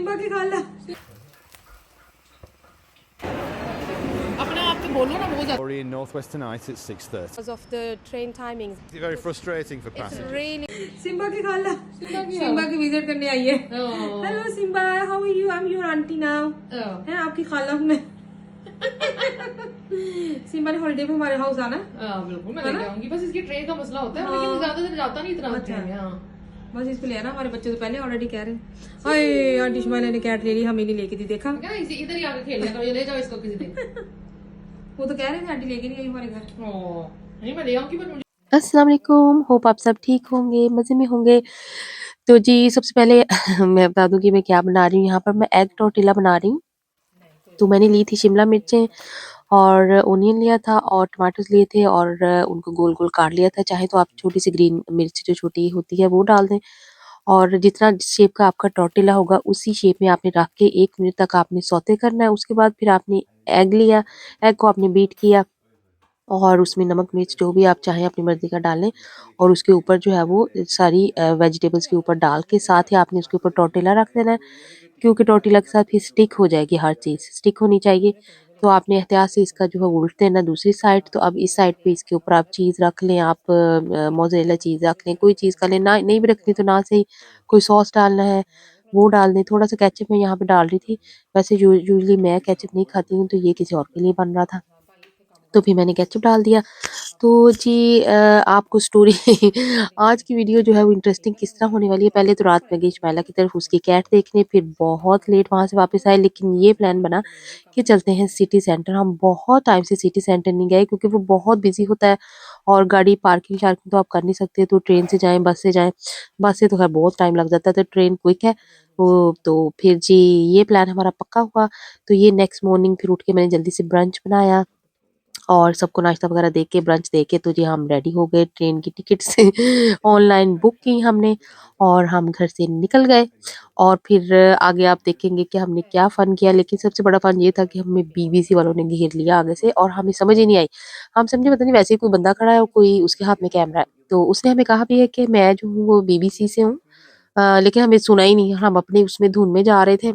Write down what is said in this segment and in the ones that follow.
Simba की खाला अपने आप को बोलो ना बहुत Or in Northwest tonight at 6:30. Because of the train timings. It's very frustrating for It's passengers. really Simba की खाला सिम्बा की विजिट करने आई है hello Simba how are you I am your aunty now है आपकी खाला में सिम्बा ने हॉलिडे पे हमारे हाउस आना बिल्कुल मैं लेके आऊंगी। बस इसकी ट्रेन का मसला होता है लेकिन ज्यादातर जाता नहीं इतना अच्छा। हाँ। बस इसको ले आना हमारे बच्चे तो पहले ऑलरेडी कह रहे हैं हाय आंटी शुमाइला ने कैट ले ली हमें नहीं लेके दी देखा क्या इधर ही आके खेलने करो, ये ले जाओ इसको किसी दिन। वो तो कह रहे थे आंटी लेके नहीं आई हमारे घर नहीं मैं ले आऊंगी पर मुझे अस्सलाम वालेकुम, होप आप सब ठीक होंगे, मज़े में होंगे। तो जी सबसे पहले मैं बता दूं कि मैं क्या बना रही हूँ। यहाँ पर मैं एग टोर्टिला बना रही हूँ। तो मैंने ली थी शिमला मिर्चें और ओनियन लिया था और टमाटर्स लिए थे और उनको गोल गोल काट लिया था। चाहे तो आप छोटी सी ग्रीन मिर्च जो छोटी होती है वो डाल दें और जितना शेप का आपका टोर्टिला होगा उसी शेप में आपने रख के 1 मिनट तक आपने सौते करना है। उसके बाद फिर आपने एग लिया, एग को आपने बीट किया और उसमें नमक मिर्च जो भी आप चाहें अपनी मर्ज़ी का डालें और उसके ऊपर जो है वो सारी वेजिटेबल्स के ऊपर डाल के साथ ही आपने उसके ऊपर टोर्टिला रख देना है, क्योंकि टोर्टिला के साथ फिर स्टिक हो जाएगी, हर चीज़ स्टिक होनी चाहिए। तो आपने एहतियात से इसका जो है वो उल्ट देना दूसरी साइड। तो अब इस साइड पे इसके ऊपर आप चीज़ रख लें, आप मोज़रेला चीज़ रख लें, कोई चीज़ का लें, ना नहीं भी रखनी तो ना सही, कोई सॉस डालना है वो डाल दें। थोड़ा-सा केचअप मैं यहाँ पे डाल रही थी, वैसे यूजुअली मैं केचअप नहीं खाती हूँ, तो ये किसी और के लिए बन रहा था, तो फिर मैंने केचअप डाल दिया। तो जी आपको स्टोरी आज की वीडियो जो है वो इंटरेस्टिंग किस तरह होने वाली है। पहले तो रात में गई शुमाइला की तरफ उसकी कैट देखने, फिर बहुत लेट वहाँ से वापस आए, लेकिन ये प्लान बना कि चलते हैं सिटी सेंटर। हम बहुत टाइम से सिटी सेंटर नहीं गए क्योंकि वो बहुत बिजी होता है और गाड़ी पार्किंग शार्किंग तो आप कर नहीं सकते, तो ट्रेन से जाएं बस से जाएं, बस से तो खैर बहुत टाइम लग जाता है, तो ट्रेन क्विक है वो। तो फिर जी ये प्लान हमारा पक्का हुआ। तो ये नेक्स्ट मॉर्निंग फिर उठ के मैंने जल्दी से ब्रंच बनाया और सबको नाश्ता वगैरह दे के ब्रंच दे के तो जी हम रेडी हो गए। ट्रेन की टिकट्स ऑनलाइन बुक की हमने और हम घर से निकल गए। और फिर आगे आप देखेंगे कि हमने क्या फ़न किया, लेकिन सबसे बड़ा फ़न ये था कि हमें बीबीसी वालों ने घेर लिया आगे से और हमें समझ ही नहीं आई। हम समझे पता नहीं वैसे ही कोई बंदा खड़ा है और कोई उसके हाथ में कैमरा है। तो उसने हमें कहा भी है कि मैं जो हूँ वो बीबीसी से हूँ, लेकिन हमें सुना ही नहीं, हम अपने उसमें धुन में जा रहे थे।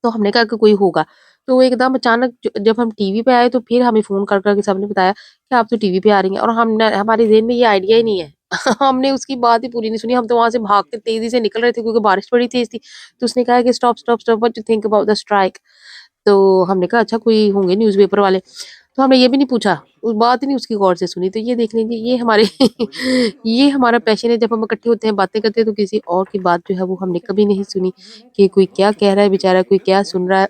तो हमने कहा कि कोई होगा। तो एकदम अचानक जब हम टीवी पे आए तो फिर हमें फ़ोन कर के सबने बताया कि आप तो टीवी पे आ रही हैं, और हमने हमारे ज़हन में ये आइडिया ही नहीं है। हमने उसकी बात ही पूरी नहीं सुनी। हम तो वहाँ से भाग के तेज़ी से निकल रहे थे क्योंकि बारिश बड़ी तेज़ थी। तो उसने कहा कि stop, stop, stop, what you think about the strike? तो हमने कहा अच्छा कोई होंगे न्यूज़पेपर वाले। तो हमने ये भी नहीं पूछा, उस बात ही नहीं उसकी गौर से सुनी। तो ये देख लीजिए ये हमारे ये हमारा पैशन है, जब हम इकट्ठे होते हैं बातें करते हैं तो किसी और की बात जो है वो हमने कभी नहीं सुनी कि कोई क्या कह रहा है बेचारा, कोई क्या सुन रहा है।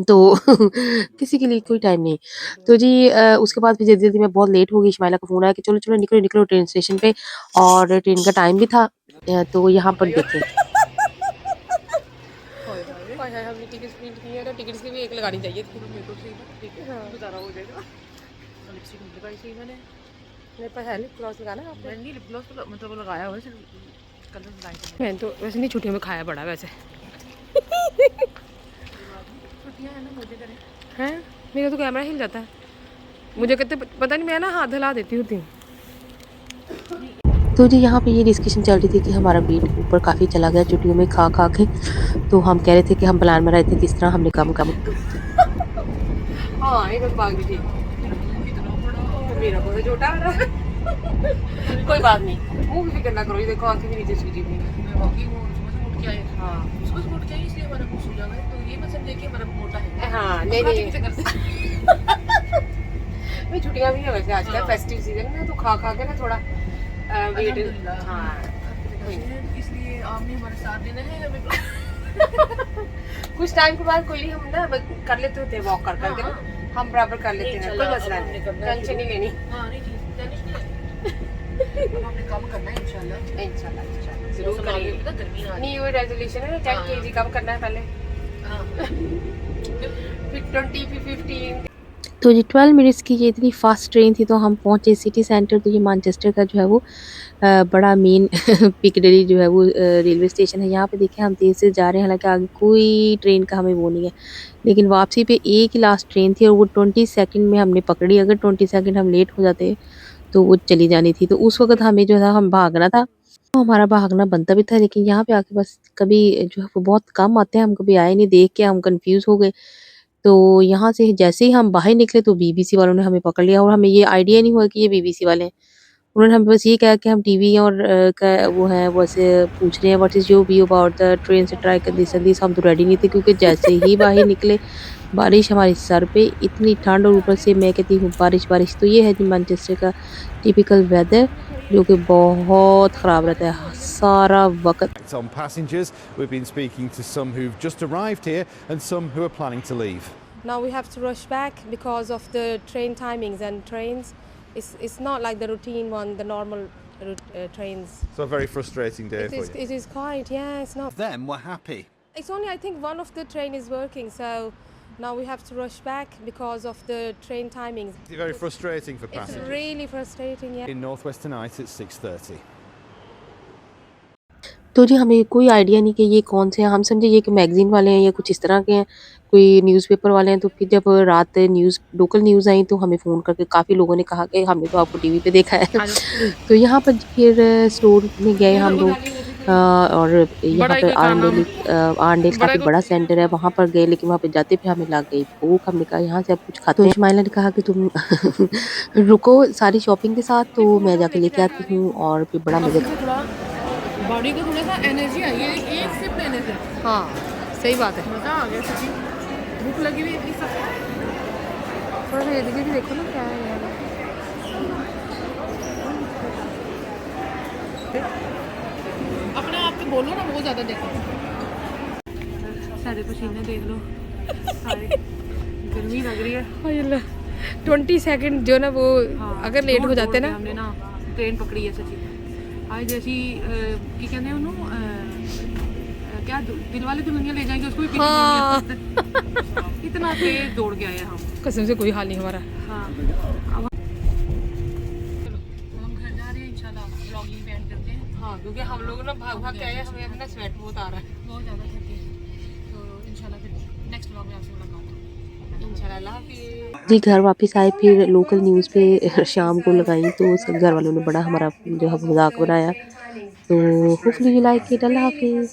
तो किसी के लिए कोई टाइम नहीं। तो जी उसके बाद फिर जल्दी-जल्दी मैं बहुत लेट हो गई, शुमाइला का फ़ोन आया कि चलो, चलो निकलो, निकलो ट्रेन स्टेशन पे, और ट्रेन का टाइम भी था। तो यहाँ पर देखें हाय हाय हमने टिकट्स प्रिंट किए हैं, तो टिकट्स की भी एक लगानी चाहिए थी। मेरे को सही ठीक है गुजारा हो जाएगा। लिपस्टिक नहीं लगाई सही मैंने, मेरे पास है लिप ग्लॉस लगाना आपने? मैंने नहीं लिप ग्लॉस तो मतलब लगाया हुआ है सिर्फ कलर लाइट। मैंने तो वैसे नहीं छुट्टियों में खाया बड़ा वैसे छुट्टियां है ना मुझे करें हैं, मेरा तो कैमरा हिल जाता है, मुझे कहते पता नहीं, मैं ना हाथ हिला देती होती हूँ। तो जी यहाँ पे ये डिस्कशन चल रही थी कि हमारा वेट ऊपर काफ़ी चला गया छुट्टियों में खा खा के। तो हम कह रहे थे कि हम प्लान में रहे थे किस तरह हमने कम कम हाँ एक भाग भी थी मेरा बहुत छोटा हो रहा है कोई बात नहीं, मुंह भी फिक्र ना करो, ये देखो आंखें भी नीचे सूजी हुई हैं। मैं वाकई वो सुबह से उठ के आए हाँ सुबह से उठ के आए इसलिए हमारा मुंह सूजा हुआ है। तो ये मत समझे कि हमारा मुंह मोटा है। हाँ नहीं खाते नहीं पीते करते भाई छुट्टियां भी है वैसे आजकल हाँ। फेस्टिव सीजन में, तो खा खा के ना थोड़ा वेट अल्हम्दुलिल्लाह। हाँ इसलिए आपने हमारे साथ देना है हमें। कुछ टाइम के बाद कोई नहीं, हम ना कर लेते होते हैं वॉक कर करके ना, हम बराबर कर लेते हैं, कोई मसला नहीं, टेंशन नहीं लेनी। हाँ नहीं ठीक टेंशन नहीं है। हमने काम करना है इंशाल्लाह। इंशाल्लाह जरूर मौसम आगे करेंगे। पता गर्मी ना न्यू ईयर रेजोल्यूशन है 10 केजी कम करना है पहले, हाँ फिर 20 फिर 15। तो जी 12 मिनट्स की ये इतनी फास्ट ट्रेन थी तो हम पहुंचे सिटी सेंटर। तो ये मैनचेस्टर का जो है वो बड़ा मेन पिकडली जो है वो रेलवे स्टेशन है। यहाँ पे देखें हम तेज़ से जा रहे हैं, हालांकि आगे कोई ट्रेन का हमें वो नहीं है, लेकिन वापसी पे एक ही लास्ट ट्रेन थी और वो 20 सेकंड में हमने पकड़ी। अगर 20 सेकंड हम लेट हो जाते तो वो चली जानी थी। तो उस वक्त हमें जो था हम भागना था तो हमारा भागना बनता भी था, लेकिन यहाँ पे आके बस कभी जो है वो बहुत कम आते हैं, हम कभी आए नहीं, देख के हम कंफ्यूज हो गए। तो यहाँ से जैसे ही हम बाहर निकले तो बीबीसी वालों ने हमें पकड़ लिया, और हमें ये आइडिया नहीं हुआ कि ये बीबीसी वाले हैं। उन्होंने हमें बस ये कहा कि हम टीवी और का वो है वो ऐसे पूछ रहे हैं what is your view about the train से ट्राई कर दिस एंड दिस। हम तो रेडी नहीं थे, क्योंकि जैसे ही बाहर निकले बारिश हमारे सर पे, इतनी ठंड, और ऊपर से मैं कहती हूँ बारिश बारिश। तो ये है जी मैनचेस्टर का टिपिकल वेदर, जो कि बहुत ख़राब रहता है सारा वक्त। On passengers, we've been speaking to some who've just arrived here and some who are planning to leave. Now we have to rush back because of the train timings, and trains it's not like the routine one, the normal trains. So a very frustrating day for you. It is quite, yeah, it's not. Them were happy. It's only, I think, one of the train is working, so now we have to rush back because of the train timings. It's very frustrating for It's passengers. really frustrating, yeah. In Northwest tonight at 6:30. तो जी हमें कोई idea नहीं कि ये कौन से हैं, हम समझे ये कि मैगज़ीन वाले हैं या कुछ इस तरह के हैं, कोई न्यूज़पेपर वाले हैं। तो फिर जब रात लोकल न्यूज़ आई तो हमें फ़ोन करके काफ़ी लोगों ने कहा कि हमने तो आपको टीवी पे देखा है। तो यहाँ पर फिर स्टोर में गए हम लोग, और यहाँ पर आर्नडेल काफ़ी बड़ा सेंटर है, वहाँ पर गए, लेकिन वहाँ पे जाते पे हमें लग गई भूख। हमने कहा यहाँ से अब कुछ खाते हैं। तो इस्माइला ने कहा कि तुम रुको सारी शॉपिंग के साथ, तो मैं जाके लेके आती हूँ, और फिर बड़ा मज़े। बॉडी को थोड़ा सा एनर्जी आई है, एक सिप लेने से। हाँ, सही बात है, मज़ा आ गया सच्ची। भूख लगी हुई इतनी सब। थोड़ा सा ये देखिए कि देखो ना क्या है यार। अपने आप पे बोलो ना, बहुत ज़्यादा देखो। सारे पसीने देख लो, सारे गर्मी लग रही है। हाँ ये 20 सेकंड जो ना वो अगर लेट हो जाते ना, हमने ना ट्रेन पकड़ी है सच्ची। आज जैसी की कहते हैं उन्होंने क्या दिल वाले दुल्हनिया ले जाएंगे, उसको भी पीछे इतना तेज दौड़ के आए हम, कसम से कोई हाल नहीं हमारा। हाँ अब चलो हम घर जा रहे हैं, इंशाल्लाह व्लॉगिंग एंड करते हैं। हाँ क्योंकि हम लोग ना भाग भाग के आए, हमें अपना स्वेट बहुत आ रहा है, बहुत ज़्यादा थके। तो इंशाल्लाह फिर नेक्स्ट व्लॉग में आपसे मुलाकात होगी इंशाल्लाह। अल्लाह हाफ़िज़। जी घर वापस आए, फिर लोकल न्यूज़ पे शाम को लगाई, तो सब घर वालों ने बड़ा हमारा जो है मजाक बनाया। तो होपफुली यू लाइक इट। अल्लाह हाफिज़।